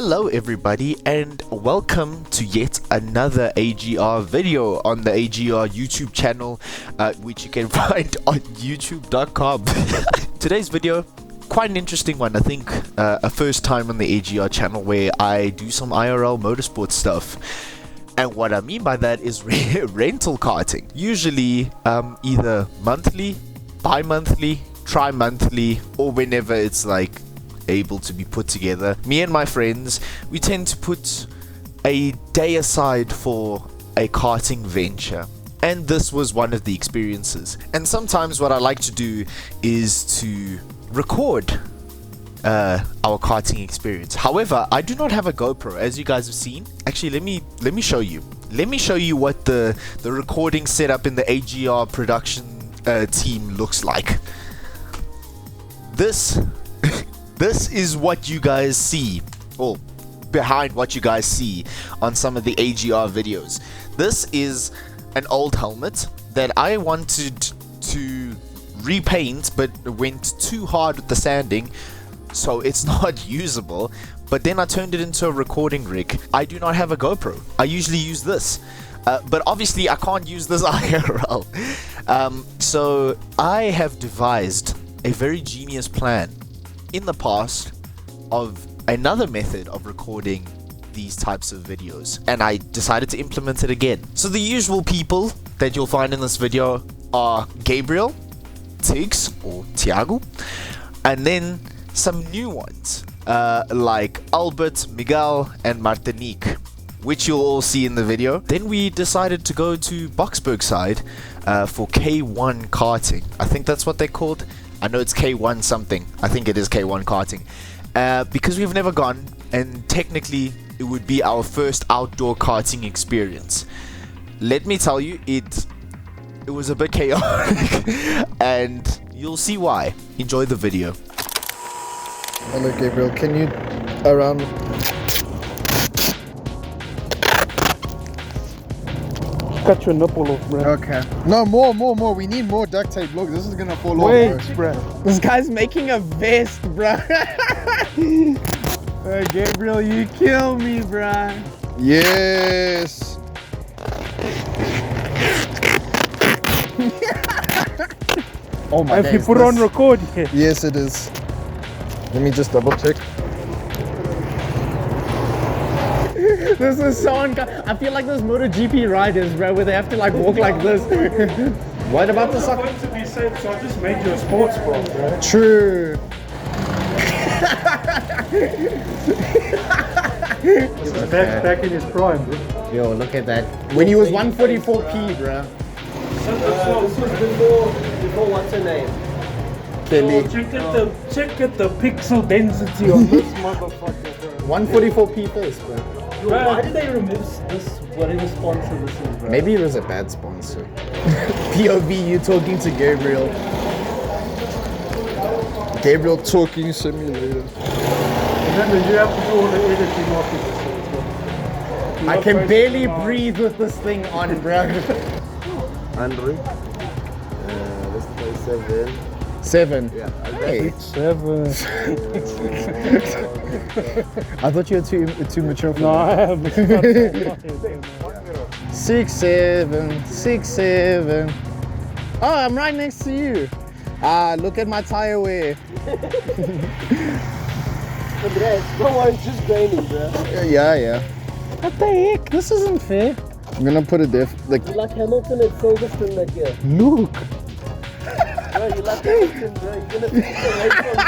Hello everybody and welcome to yet another AGR video on the AGR YouTube channel, which you can find on youtube.com. Today's video, quite an interesting one. I think a first time on the AGR channel where I do some IRL motorsport stuff. And what I mean by that is rental karting. Usually either monthly, bi-monthly, tri-monthly, or whenever it's like able to be put together. Me and my friends, we tend to put a day aside for a karting venture, and this was one of the experiences. And sometimes what I like to do is to record our karting experience. However, I do not have a GoPro, as you guys have seen. Actually, let me show you. Let me show you what the recording setup in the AGR production team looks like. This is what you guys see, or behind what you guys see on some of the AGR videos. This is an old helmet that I wanted to repaint, but went too hard with the sanding, so it's not usable. But then I turned it into a recording rig. I do not have a GoPro. I usually use this, but obviously I can't use this IRL. So I have devised a very genius plan in the past of another method of recording these types of videos, and I decided to implement it again. So the usual people that you'll find in this video are Gabriel, Tiggs or Tiago, and then some new ones like Albert, Miguel and Martinique, which you'll all see in the video. Then we decided to go to Boksburg side for K1 Karting. I think that's what they're called. I know it's K1 something. I think it is K1 Karting. Because we've never gone, and technically it would be our first outdoor karting experience. Let me tell you, it was a bit chaotic, and you'll see why. Enjoy the video. Hello Gabriel, can you around? Cut your nipple off, bro. Okay. No, more. We need more duct tape. Look, this is gonna fall Wait, off, bro. This guy's making a vest, bro. Hey, Gabriel, you kill me, bro. Yes. Oh my God. If you put it on record, yeah. Yes, it is. Let me just double check. This is so I feel like those MotoGP riders, bro, where they have to like walk like this. What about the I want to be safe, so I just made you a sports bra, bro. True. Back in his prime, bro. Yo, look at that. When he was 144p, bro. This was before what's her name? Kelly. Check at the pixel density on this motherfucker, bro. 144p first, bro. Why did they remove this? Whatever sponsor this is, bro? Maybe it was a bad sponsor. POV, you talking to Gabriel. Gabriel talking simulator. Remember, you have to do all the editing after this. I can barely breathe with this thing on, bro. Andrew, let's play 7. 7. Yeah, Hey. 7. I thought you were too mature for No, I am. 6, 7, 6, 7. Oh, I'm right next to you. Ah, look at my tire wear. Andres, come on, it's just raining, bro. Yeah. What the heck? This isn't fair. I'm gonna put it there. Like, You like Hamilton and Silverstone that year. Look. Bro, you like Hamilton, bro. You're gonna take away from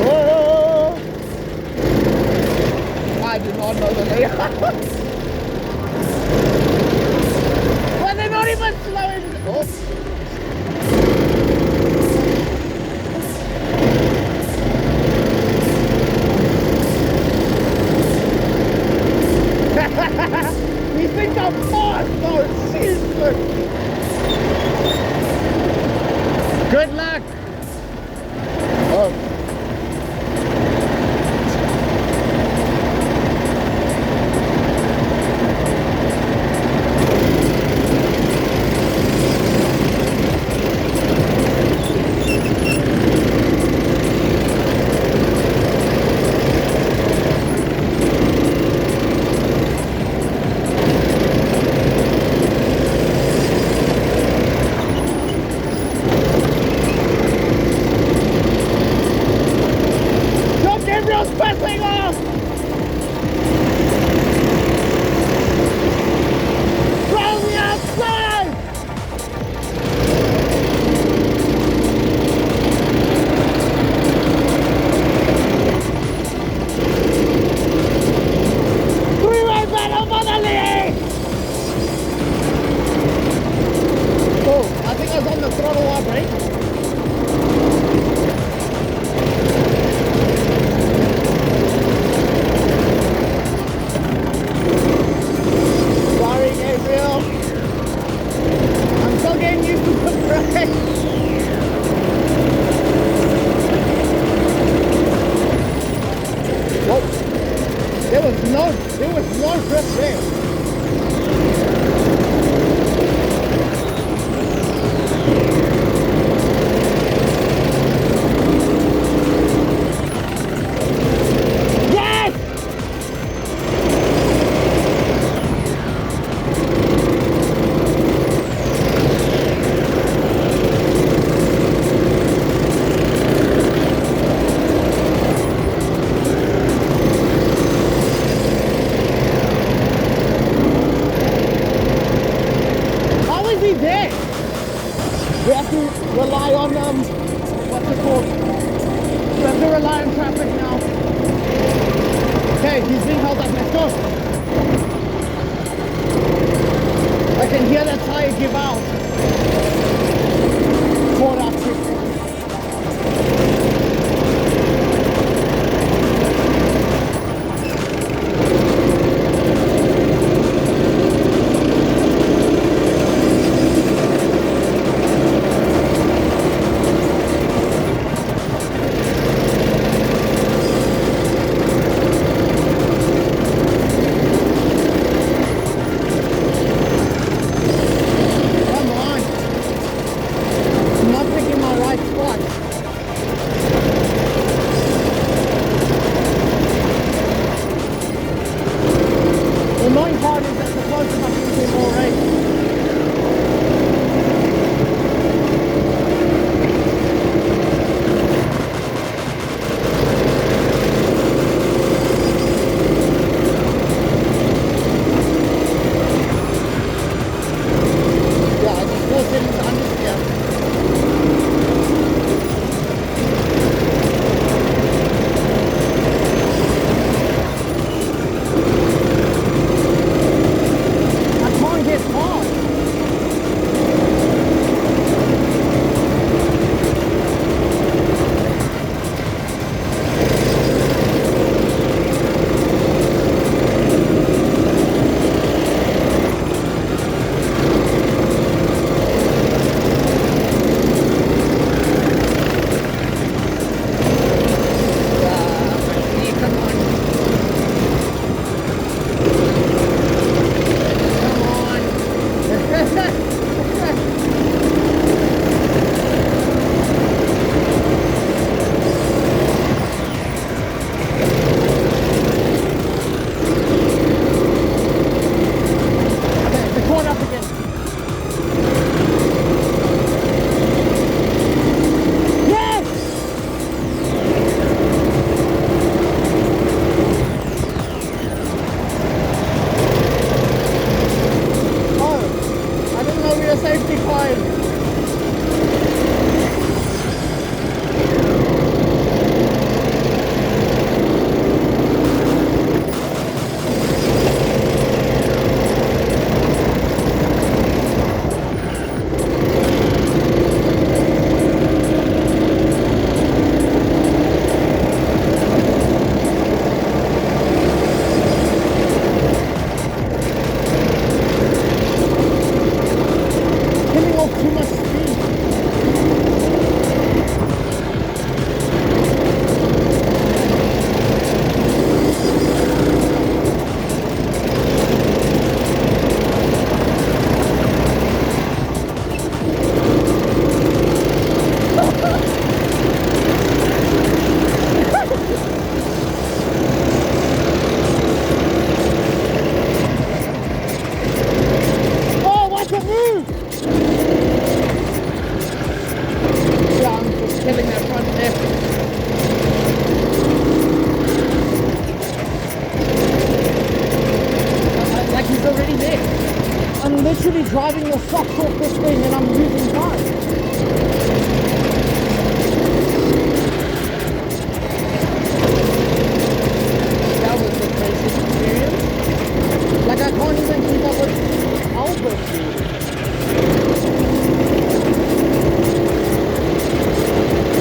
Oh! I do not know the layout. Well, they're not even slowing. Oh. You think I'm fast? Oh, Jesus. Good luck. Oh. GoPro's passing off! From the outside! Three-way battle for the lead! Oh, I think I was on the throttle up, right? Sorry, Gabriel. I'm still getting used to the brake. Whoa. There was no grip there. driving the socks off this thing and I'm losing time. That was the craziest experience. Like, I can't even keep up with Albert, dude.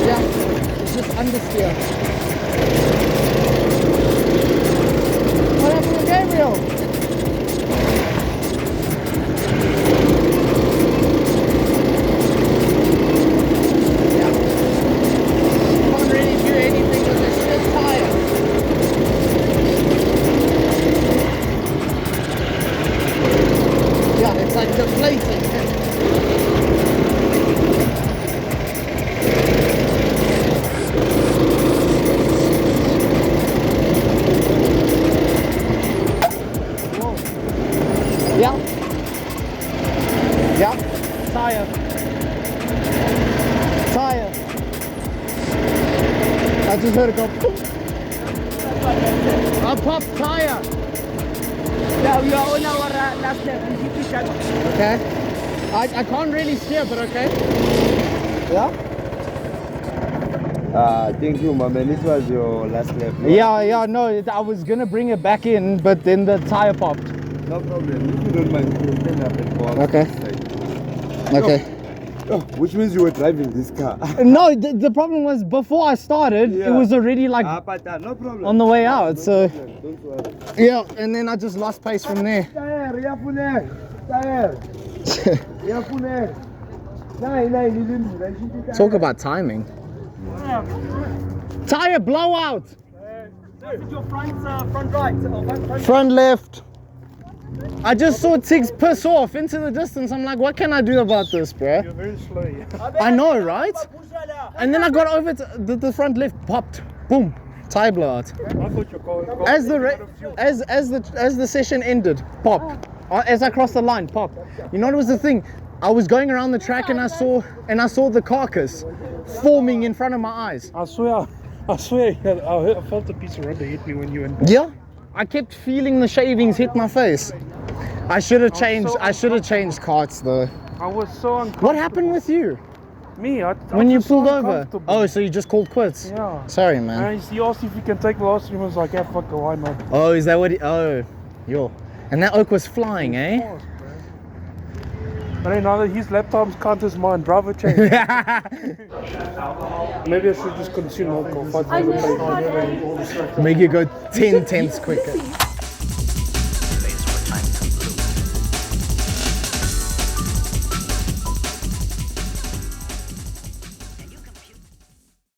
Yeah, it's just understeer. What happened to Gabriel? Yeah. Can't really do anything with this shit tire. Yeah, it's like deflating. Yeah. Yeah. Tire. Tire. I just heard it go boom. A pop tire. Yeah, we are on our last lap. Okay. I can't really steer, but okay. Yeah? Thank you, my man. This was your last lap. Yeah, no, I was gonna bring it back in, but then the tire popped. No problem. If you don't mind, you can stand up and go out. Okay. Okay. Oh, which means you were driving this car. No, the problem was before I started, it was already like But no problem. on the way out, so Don't worry. yeah, and then I just lost pace from there. Tire, Talk about timing. Tire blowout. Your front right or front Front left. I just saw Tiggs piss off into the distance. I'm like, what can I do about this, bro? You're very slow. Yeah. I know, right? And then I got over to the front left, popped, boom, tire blowout. I thought your car. As the session ended, pop. As I crossed the line, pop. You know what was the thing? I was going around the track and I saw the carcass forming in front of my eyes. I swear, I felt a piece of rubber hit me when you went. Yeah, I kept feeling the shavings hit my face. I should have changed. I should have changed carts though. I was so uncomfortable. What happened with you Me? when you was so pulled over? uncomfortable. Oh, so you just called quits? Yeah. Sorry, man. And he asked if he can take the last stream. I was like, yeah, fuck it, why not? Oh, is that what? Oh, yo. And that oak was flying, eh? But then now that his lap times count as mine, driver change. Maybe I should just consume alcohol. Make you go 10 tenths quicker.